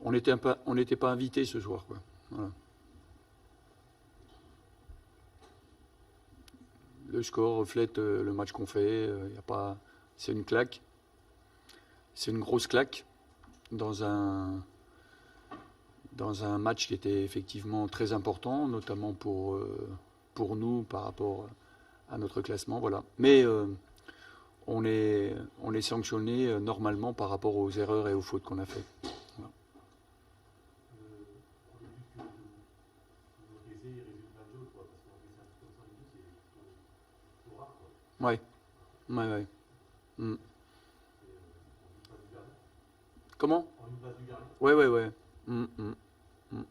on n'était pas invités ce soir, quoi. Voilà. Le score reflète le match qu'on fait. Y a pas, c'est une claque. C'est une grosse claque dans un match qui était effectivement très important, notamment pour nous par rapport à notre classement. Voilà. Mais on est sanctionné normalement par rapport aux erreurs et aux fautes qu'on a faites. Voilà. Ouais, ouais, ouais. Mm. Comment? Ouais, ouais, ouais. Mm, mm, mm.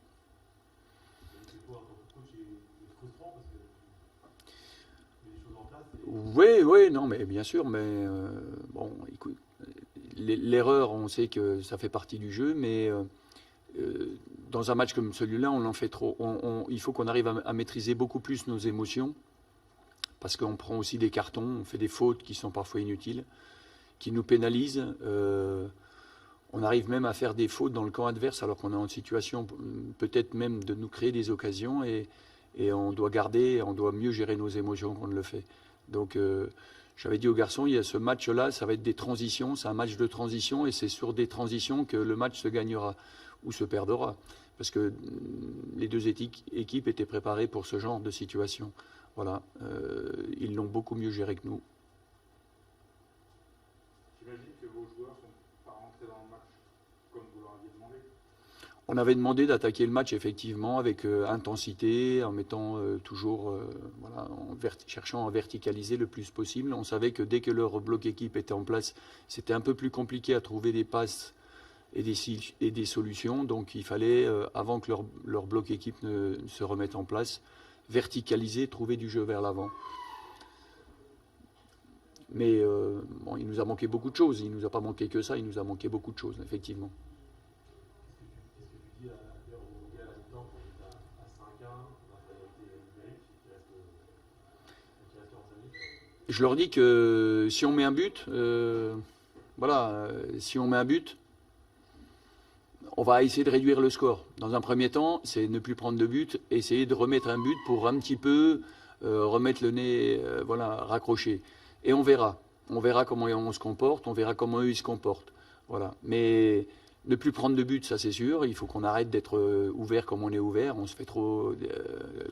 Oui, oui, non, mais bien sûr, mais bon, écoute, l'erreur, on sait que ça fait partie du jeu, mais euh, dans un match comme celui-là, on en fait trop. Il faut qu'on arrive à maîtriser beaucoup plus nos émotions, parce qu'on prend aussi des cartons, on fait des fautes qui sont parfois inutiles, qui nous pénalisent. On arrive même à faire des fautes dans le camp adverse alors qu'on est en situation peut-être même de nous créer des occasions et on doit mieux gérer nos émotions qu'on ne le fait. Donc j'avais dit aux garçons, il y a ce match-là, ça va être des transitions, c'est un match de transition et c'est sur des transitions que le match se gagnera ou se perdra. Parce que les deux équipes étaient préparées pour ce genre de situation. Voilà, ils l'ont beaucoup mieux géré que nous. J'imagine que vos joueurs sont pas rentrés dans le match comme vous leur aviez demandé. On avait demandé d'attaquer le match effectivement avec intensité, en mettant toujours, voilà, cherchant à verticaliser le plus possible. On savait que dès que leur bloc équipe était en place, c'était un peu plus compliqué à trouver des passes et des solutions. Donc il fallait, avant que leur bloc équipe ne se remette en place, verticaliser, trouver du jeu vers l'avant. Mais bon, il nous a manqué beaucoup de choses. Il ne nous a pas manqué que ça, il nous a manqué beaucoup de choses, effectivement. Qu'est-ce que tu dis aux gars à mi-temps quand on est à 5-1, dans la réalité numérique, qui reste 45 minutes? Je leur dis que si on met un but, voilà, si on met un but, on va essayer de réduire le score. Dans un premier temps, c'est ne plus prendre de but, essayer de remettre un but pour un petit peu remettre le nez, voilà, raccrocher. Et on verra. On verra comment on se comporte, on verra comment eux ils se comportent. Voilà. Mais ne plus prendre de but, ça c'est sûr. Il faut qu'on arrête d'être ouvert comme on est ouvert. On se fait trop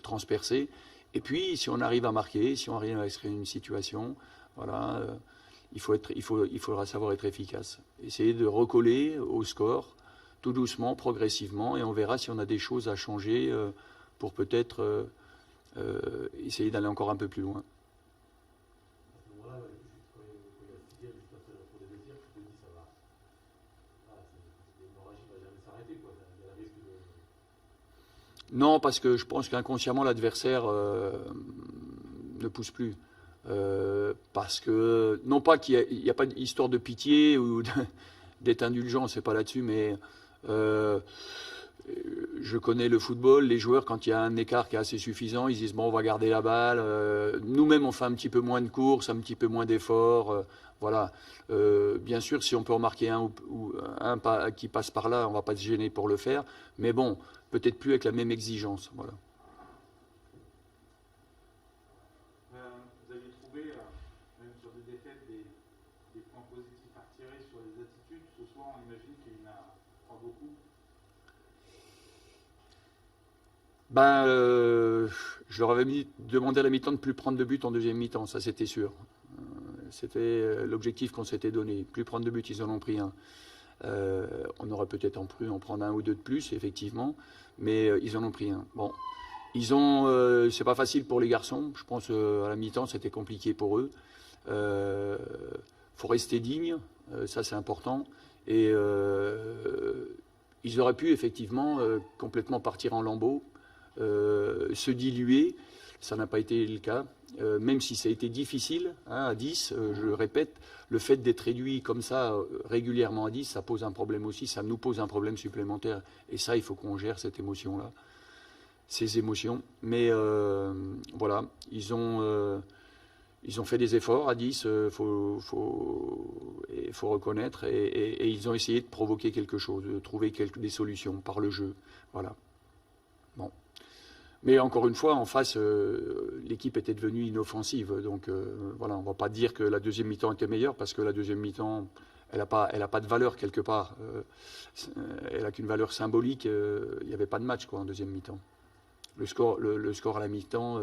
transpercer. Et puis, si on arrive à marquer, si on arrive à se créer une situation, voilà, il faudra savoir être efficace. Essayer de recoller au score tout doucement, progressivement, et on verra si on a des choses à changer pour peut-être essayer d'aller encore un peu plus loin. À ce moment-là, quand il y a le sixième, juste après le retour des vestiaires, tu te dis ça va. L'hémorragie va jamais s'arrêter, quoi. Il y a le risque de. Non, parce que je pense qu'inconsciemment, l'adversaire ne pousse plus. Parce que, non pas qu'il n'y a pas d'histoire de pitié ou d'être indulgent, c'est pas là-dessus, mais je connais le football, les joueurs, quand il y a un écart qui est assez suffisant, ils disent bon, on va garder la balle. Nous-mêmes, on fait un petit peu moins de courses, un petit peu moins d'efforts. Voilà. Bien sûr, si on peut en marquer un qui passe par là, on ne va pas se gêner pour le faire. Mais bon, peut-être plus avec la même exigence. Voilà. Vous aviez trouvé, même sur des défaites, des points positifs à retirer sur les attitudes. Ce soir, on imagine qu'il n'y en a pas beaucoup. Ben, je leur avais demandé à la mi-temps de ne plus prendre de but en deuxième mi-temps, ça c'était sûr. C'était l'objectif qu'on s'était donné. Plus prendre de but, ils en ont pris un. On aurait peut-être pu en prendre un ou deux de plus, effectivement, mais ils en ont pris un. Bon, c'est pas facile pour les garçons. Je pense à la mi-temps, c'était compliqué pour eux. Faut rester digne, ça c'est important. Et ils auraient pu effectivement complètement partir en lambeaux, se diluer. Ça n'a pas été le cas. Même si ça a été difficile, hein, à 10, je le répète, le fait d'être réduit comme ça régulièrement à 10, ça pose un problème aussi, ça nous pose un problème supplémentaire. Et ça, il faut qu'on gère cette émotion-là, ces émotions. Mais voilà, Ils ont fait des efforts à 10, faut reconnaître, et ils ont essayé de provoquer quelque chose, de trouver des solutions par le jeu. Voilà. Bon. Mais encore une fois, en face, l'équipe était devenue inoffensive. Donc voilà, on ne va pas dire que la deuxième mi-temps était meilleure, parce que la deuxième mi-temps, elle n'a pas de valeur quelque part. Elle n'a qu'une valeur symbolique. Il n'y avait pas de match quoi, en deuxième mi-temps. Le score à la mi-temps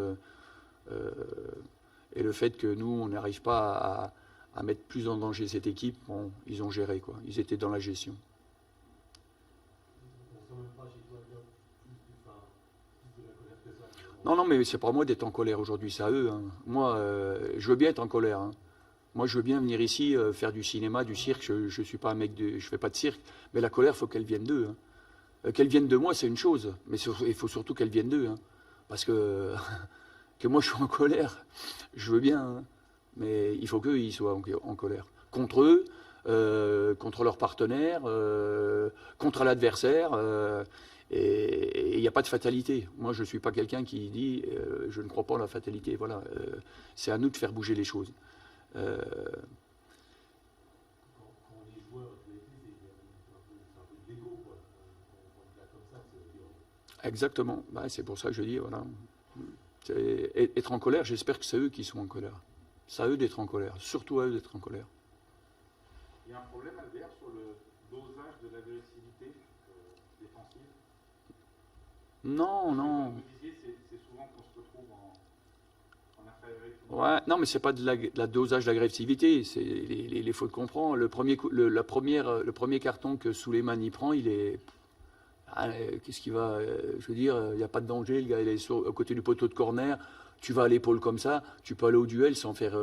et le fait que nous, on n'arrive pas à mettre plus en danger cette équipe, bon, ils ont géré, quoi. Ils étaient dans la gestion. Non, non, mais c'est pas à moi d'être en colère aujourd'hui, c'est à eux. Hein. Moi, je veux bien être en colère. Hein. Moi, je veux bien venir ici faire du cinéma, du cirque. Je suis pas un mec je fais pas de cirque, mais la colère, faut qu'elle vienne d'eux. Hein. Qu'elle vienne de moi, c'est une chose, mais il faut surtout qu'elle vienne d'eux. Hein. Parce que moi, je suis en colère. Je veux bien, hein. Mais il faut qu'eux, ils soient en colère. Contre eux, contre leurs partenaires, contre l'adversaire. Et il n'y a pas de fatalité. Moi, je ne suis pas quelqu'un qui dit je ne crois pas en la fatalité. Voilà, c'est à nous de faire bouger les choses. Quand les joueurs c'est un peu de l'ego, quoi. Exactement. Bah, c'est pour ça que je dis, voilà. Être en colère, j'espère que c'est eux qui sont en colère. C'est à eux d'être en colère. Surtout à eux d'être en colère. Il y a un problème, Albert, sur le dosage de l'agressivité défensive? Non, non. Comme vous disiez, c'est souvent qu'on se retrouve en affaire avec. Ouais, non, mais c'est pas de la dosage d'agressivité. C'est les fautes qu'on prend. Le premier carton que Souleymane y prend, il est. Qu'est-ce qu'il va. Je veux dire, il n'y a pas de danger. Le gars, il est à côté du poteau de corner. Tu vas à l'épaule comme ça. Tu peux aller au duel sans faire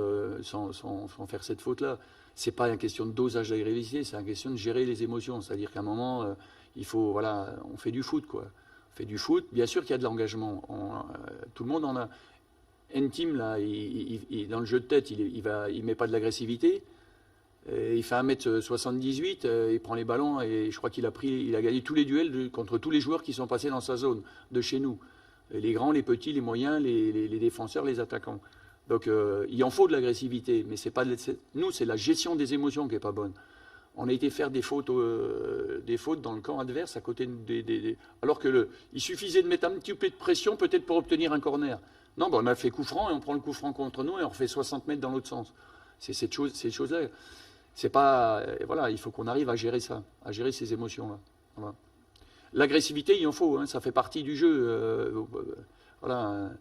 cette faute-là. C'est pas une question de dosage d'agressivité, c'est une question de gérer les émotions. C'est-à-dire qu'à un moment, il faut. Voilà, on fait du foot, quoi. On fait du foot. Bien sûr qu'il y a de l'engagement. Tout le monde en a. N-Team, là, dans le jeu de tête, il met pas de l'agressivité. Il fait 1m78, il prend les ballons et je crois qu'il a gagné tous les duels contre tous les joueurs qui sont passés dans sa zone de chez nous. Les grands, les petits, les moyens, les défenseurs, les attaquants. Donc il en faut de l'agressivité, mais nous, c'est la gestion des émotions qui n'est pas bonne. On a été faire des fautes dans le camp adverse à côté alors que il suffisait de mettre un petit peu de pression peut-être pour obtenir un corner. Non, ben on a fait coup franc et on prend le coup franc contre nous et on refait 60 mètres dans l'autre sens. C'est ces choses-là. C'est pas, voilà, il faut qu'on arrive à gérer ça, à gérer ces émotions-là. Voilà. L'agressivité, il en faut, hein, ça fait partie du jeu. Voilà.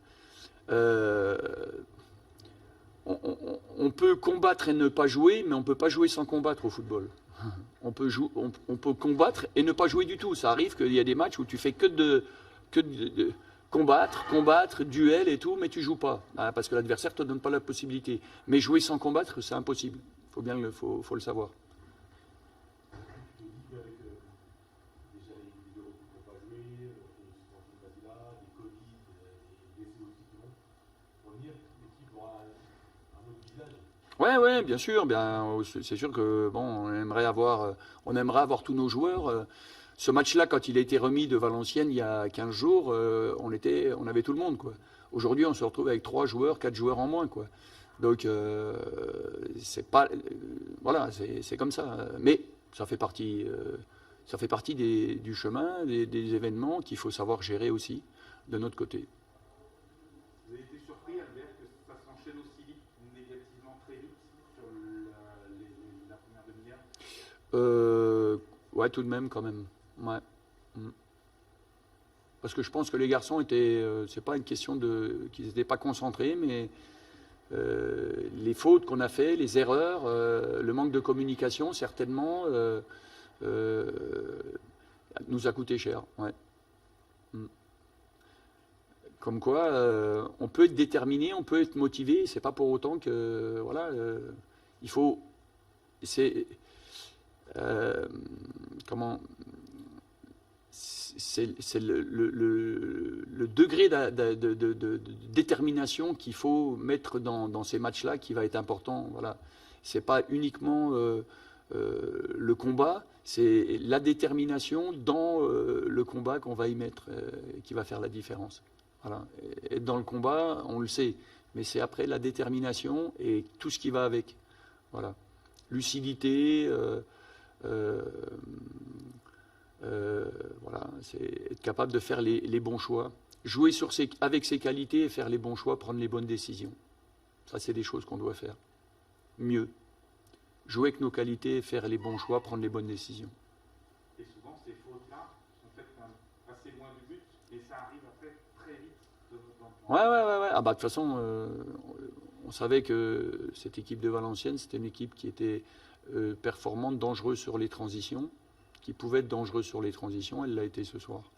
On peut combattre et ne pas jouer, mais on ne peut pas jouer sans combattre au football. On peut combattre et ne pas jouer du tout. Ça arrive qu'il y a des matchs où tu fais que de combattre, duel et tout, mais tu joues pas, parce que l'adversaire ne te donne pas la possibilité. Mais jouer sans combattre, c'est impossible. Faut le savoir. Ouais, bien sûr. C'est sûr que bon, on aimerait avoir tous nos joueurs. Ce match-là, quand il a été remis de Valenciennes il y a 15 jours, on avait tout le monde, quoi. Aujourd'hui, on se retrouve avec 3 joueurs, 4 joueurs en moins, quoi. Donc, c'est pas, voilà, c'est comme ça. Mais ça fait partie du chemin, des événements qu'il faut savoir gérer aussi de notre côté. Vous avez été surpris, Albert, que ça s'enchaîne aussi vite, négativement très vite sur la première demi-heure? Ouais, tout de même, quand même. Ouais. Parce que je pense que les garçons étaient. C'est pas une question qu'ils n'étaient pas concentrés, mais les fautes qu'on a fait, les erreurs, le manque de communication, certainement, nous a coûté cher. Ouais. Comme quoi, on peut être déterminé, on peut être motivé. C'est pas pour autant que, voilà, il faut. C'est comment. C'est le degré de détermination qu'il faut mettre dans ces matchs-là qui va être important. Voilà. C'est pas uniquement le combat, c'est la détermination dans le combat qu'on va y mettre qui va faire la différence. Voilà. Et être dans le combat, on le sait. Mais c'est après la détermination et tout ce qui va avec. Voilà. Lucidité, voilà, c'est être capable de faire les bons choix. Jouer avec ses qualités et faire les bons choix, prendre les bonnes décisions. Ça, c'est des choses qu'on doit faire. Mieux. Jouer avec nos qualités, faire les bons choix, prendre les bonnes décisions. Et souvent, ces fautes-là sont faites quand même assez loin du but, et ça arrive après très vite dans Ouais. Ah bah, de toute façon, on savait que cette équipe de Valenciennes, c'était une équipe qui était performante, dangereuse sur les transitions, qui pouvait être dangereuse sur les transitions. Elle l'a été ce soir.